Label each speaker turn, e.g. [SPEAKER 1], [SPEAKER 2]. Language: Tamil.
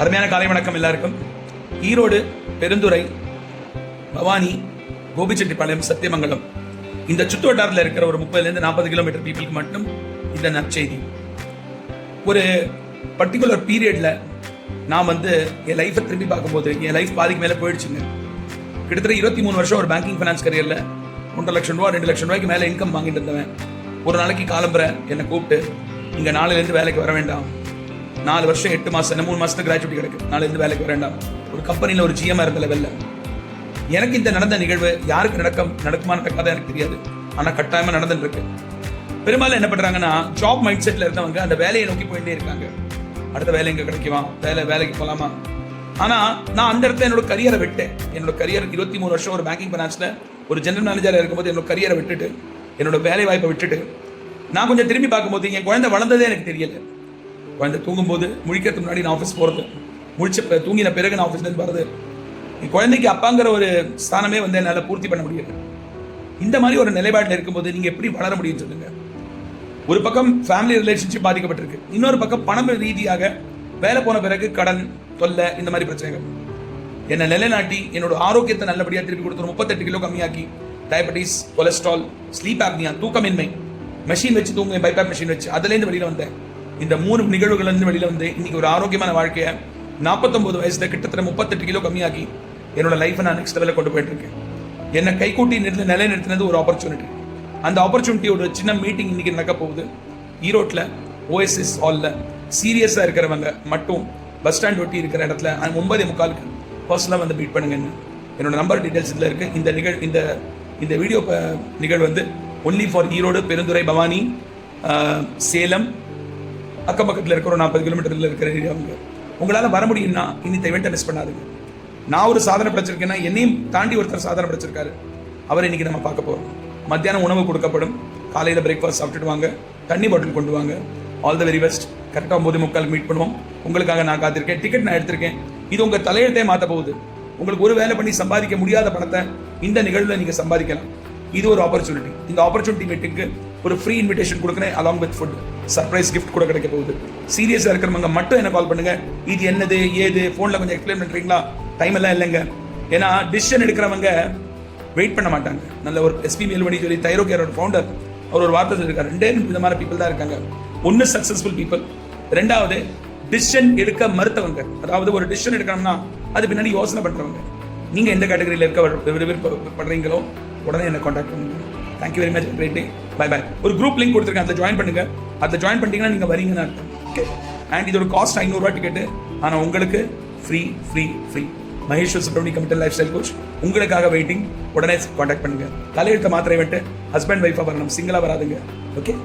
[SPEAKER 1] அருமையான காலை வணக்கம் எல்லாருக்கும். ஈரோடு, பெருந்துறை, பவானி, கோபிச்செட்டிப்பாளையம், சத்தியமங்கலம் இந்த சுற்றுவட்டாரத்தில் இருக்கிற ஒரு 30-40 கிலோமீட்டர் பீப்புளுக்கு மட்டும் இந்த நற்செய்தி. ஒரு பர்டிகுலர் பீரியட்ல நான் என் லைஃப்பை திரும்பி பார்க்கும்போது என் லைஃப் பாதிக்கு மேலே போயிடுச்சுங்க. கிட்டத்தட்ட 23 வருஷம் ஒரு பேங்கிங் ஃபைனான்ஸ் கரியரில் 1.5 லட்சம் ரூபா 2 லட்சம் ரூபாய்க்கு மேலே இன்கம் வாங்கிட்டு இருந்தவன். ஒரு நாளைக்கு காலம்புரை என்னை கூப்பிட்டு, இங்கே நாளையிலேருந்து வேலைக்கு வர வேண்டாம், 4 வருஷம் 8 மாதம் 3 மாதத்துக்கு கிராஜுவிட்டி கிடைக்கும், நாளையிலேருந்து வேலைக்கு வர வேண்டாம். ஒரு கம்பெனியில் ஒரு GM இருந்த லெவலில் எனக்கு இந்த நடந்த நிகழ்வு யாருக்கு நடக்குமா நடக்காத எனக்கு தெரியாது. ஆனால் கட்டாயமாக நடந்துட்டு இருக்கு. பெரும்பாலும் என்ன பண்ணுறாங்கன்னா, ஜாப் மைண்ட் செட்டில் இருந்தவங்க அந்த வேலையை நோக்கி போயிட்டே இருக்காங்க. அடுத்த வேலை எங்கே கிடைக்குமா, வேலைக்கு போகலாமா. ஆனால் நான் அந்த இடத்துல என்னோட கரியரை விட்டேன். என்னோட கரியர் 23 வருஷம் ஒரு பேங்கிங் ஃபைனான்ஸில் ஒரு ஜெனரல் மேனேஜராக இருக்கும்போது என்னோட கரியரை விட்டுட்டு, என்னோட வேலை வாய்ப்பை விட்டுட்டு நான் கொஞ்சம் திரும்பி பார்க்கும்போது என் குழந்தை வளர்ந்ததே எனக்கு தெரியலை. குழந்தை தூங்கும்போது முழிக்கிறதுக்கு முன்னாடி நான் ஆஃபீஸ் போகிறது, தூங்கின பிறகு நான் ஆஃபீஸ்லேருந்து வர்றது, என் குழந்தைக்கு அப்பாங்கிற ஒரு ஸ்தானமே என்னால் பூர்த்தி பண்ண முடியாது. இந்த மாதிரி ஒரு நிலைப்பாட்டில் இருக்கும்போது நீங்கள் எப்படி வளர முடியும்னு சொல்லுங்க. ஒரு பக்கம் ஃபேமிலி ரிலேஷன்ஷிப் பாதிக்கப்பட்டிருக்கு, இன்னொரு பக்கம் பணம் ரீதியாக வேலை போன பிறகு கடன் தொல்லை, இந்த மாதிரி பிரச்சனைகள். என்னை நிலைநாட்டி என்னோட ஆரோக்கியத்தை நல்லபடியாக திருப்பி கொடுத்து 38 கிலோ கம்மியாக்கி, டயபெட்டிஸ், கொலஸ்ட்ரால், ஸ்லீப் ஆப்னியா, தூக்கமின்மை, மெஷின் வச்சு தூங்க, பைபாப் மெஷின் வச்சு அதுலேருந்து வெளியில் வந்தேன். இந்த 3 நிகழ்வுகள்லேருந்து வெளியில் வந்து இன்னைக்கு ஒரு ஆரோக்கியமான வாழ்க்கையை 49 வயசுல கிட்டத்தட்ட 38 கிலோ கம்மியாக்கி என்னோட லைஃப்பை நான் நெக்ஸ்ட் லெவலில் கொண்டு போயிட்டு இருக்கேன். என்னை கைகூட்டி நிலைநிறுத்தினது ஒரு ஆப்பர்ச்சுனிட்டி. அந்த ஆப்பர்ச்சுனிட்டியோட சின்ன மீட்டிங் இன்னைக்கு நடக்க போகுது ஈரோட்டில் OSS ஹாலில். சீரியஸாக இருக்கிறவங்க மட்டும் பஸ் ஸ்டாண்ட் ஒட்டி இருக்கிற இடத்துல 9:45 பர்சனலாக மீட் பண்ணுங்கன்னு என்னோட நம்பர் டீட்டெயில்ஸ் இதில் இருக்குது. இந்த வீடியோ நிகழ்வு ஒன்லி ஃபார் ஈரோடு, பெருந்துறை, பவானி, சேலம், அக்கம் பக்கத்தில் இருக்கிற ஒரு 40 கிலோமீட்டரில் இருக்கிற ஏரியாவுங்க. உங்களால் வர முடியும்னா இந்த இவெண்ட்டை மிஸ் பண்ணாதுங்க. நான் ஒரு சாதனை படைச்சிருக்கேன்னா என்னையும் தாண்டி ஒருத்தர் சாதனை படைச்சிருக்காரு. அவர் இன்னைக்கு நம்ம பார்க்க போகிறோம். மத்தியானம் உணவு கொடுக்கப்படும். காலையில் பிரேக்ஃபாஸ்ட் சாப்பிட்டுட்டு வாங்க, தண்ணி பாட்டில் கொண்டு வாங்க. All the very best. கரெக்டாக 9:45 மீட் பண்ணுவோம். உங்களுக்காக நான் காத்திருக்கேன். டிக்கெட் நான் எடுத்திருக்கேன். இது உங்கள் தலையெழுத்தே மாற்ற போகுது. உங்களுக்கு ஒரு வேலை பண்ணி சம்பாதிக்க முடியாத பணத்தை இந்த நிகழ்வில் நீங்கள் சம்பாதிக்கலாம். இது ஒரு ஆப்பர்ச்சுனிட்டி. இந்த ஆப்பர்ச்சுனிட்டி மீட்டிங்க்கு ஒரு ஃப்ரீ இன்விடேஷன் கொடுக்குறேன், along with food. Surprise gift கூட கிடைக்க போகுது. சீரியஸாக இருக்கிறவங்க மட்டும் என்ன கால் பண்ணுங்க. இது என்னது ஏது ஃபோனில் கொஞ்சம் எக்ஸ்பிளைன் பண்ணுறீங்களா? டைம் எல்லாம் இல்லைங்க. ஏன்னா டிசிஷன் எடுக்கிறவங்க வெயிட் பண்ண மாட்டாங்க. நல்ல ஒரு SP மேல்வணி சொல்லி தைரோ கேரோட ஃபவுண்டர் அவர் ஒரு வார்த்தை சொல்லியிருக்காரு. 2 விதமான பீப்புள் தான் இருக்காங்க. ஒன்று சக்ஸஸ்ஃபுல் பீப்புள், 2வது டிசிஷன் எடுக்க மறுத்தவங்க. அதாவது ஒரு டிசிஷன் எடுக்கணும்னா அது பின்னாடி யோசனை பண்ணுறவங்க. நீங்கள் எந்த கேட்டகரியில் இருக்க விருப்பப்படுறீங்களோ உடனே என்ன காண்டாக்ட் பண்ணுங்க. Thank you very much. Great day. Bye bye. ஒரு குரூப் லிங்க் கொடுத்துருக்கேன், அதை ஜாயின் பண்ணுங்க. அதை ஜாயின் பண்ணிட்டீங்கன்னா நீங்கள் வரீங்கன்னு அர்த்தம். ஓகே. அண்ட் இதோட காஸ்ட் 500 ரூபா டிக்கெட்டு. ஆனால் உங்களுக்கு free. Maheswar Subramaniam committal life style coach உங்களுக்காக வெயிட்டிங். உடனே காண்டாக்ட் பண்ணுங்க. தலையெழுத்த மாத்திரை விட்டு ஹஸ்பண்ட் ஒய்ஃபாக வரணும், சிங்கிளாக வராதுங்க. ஓகே.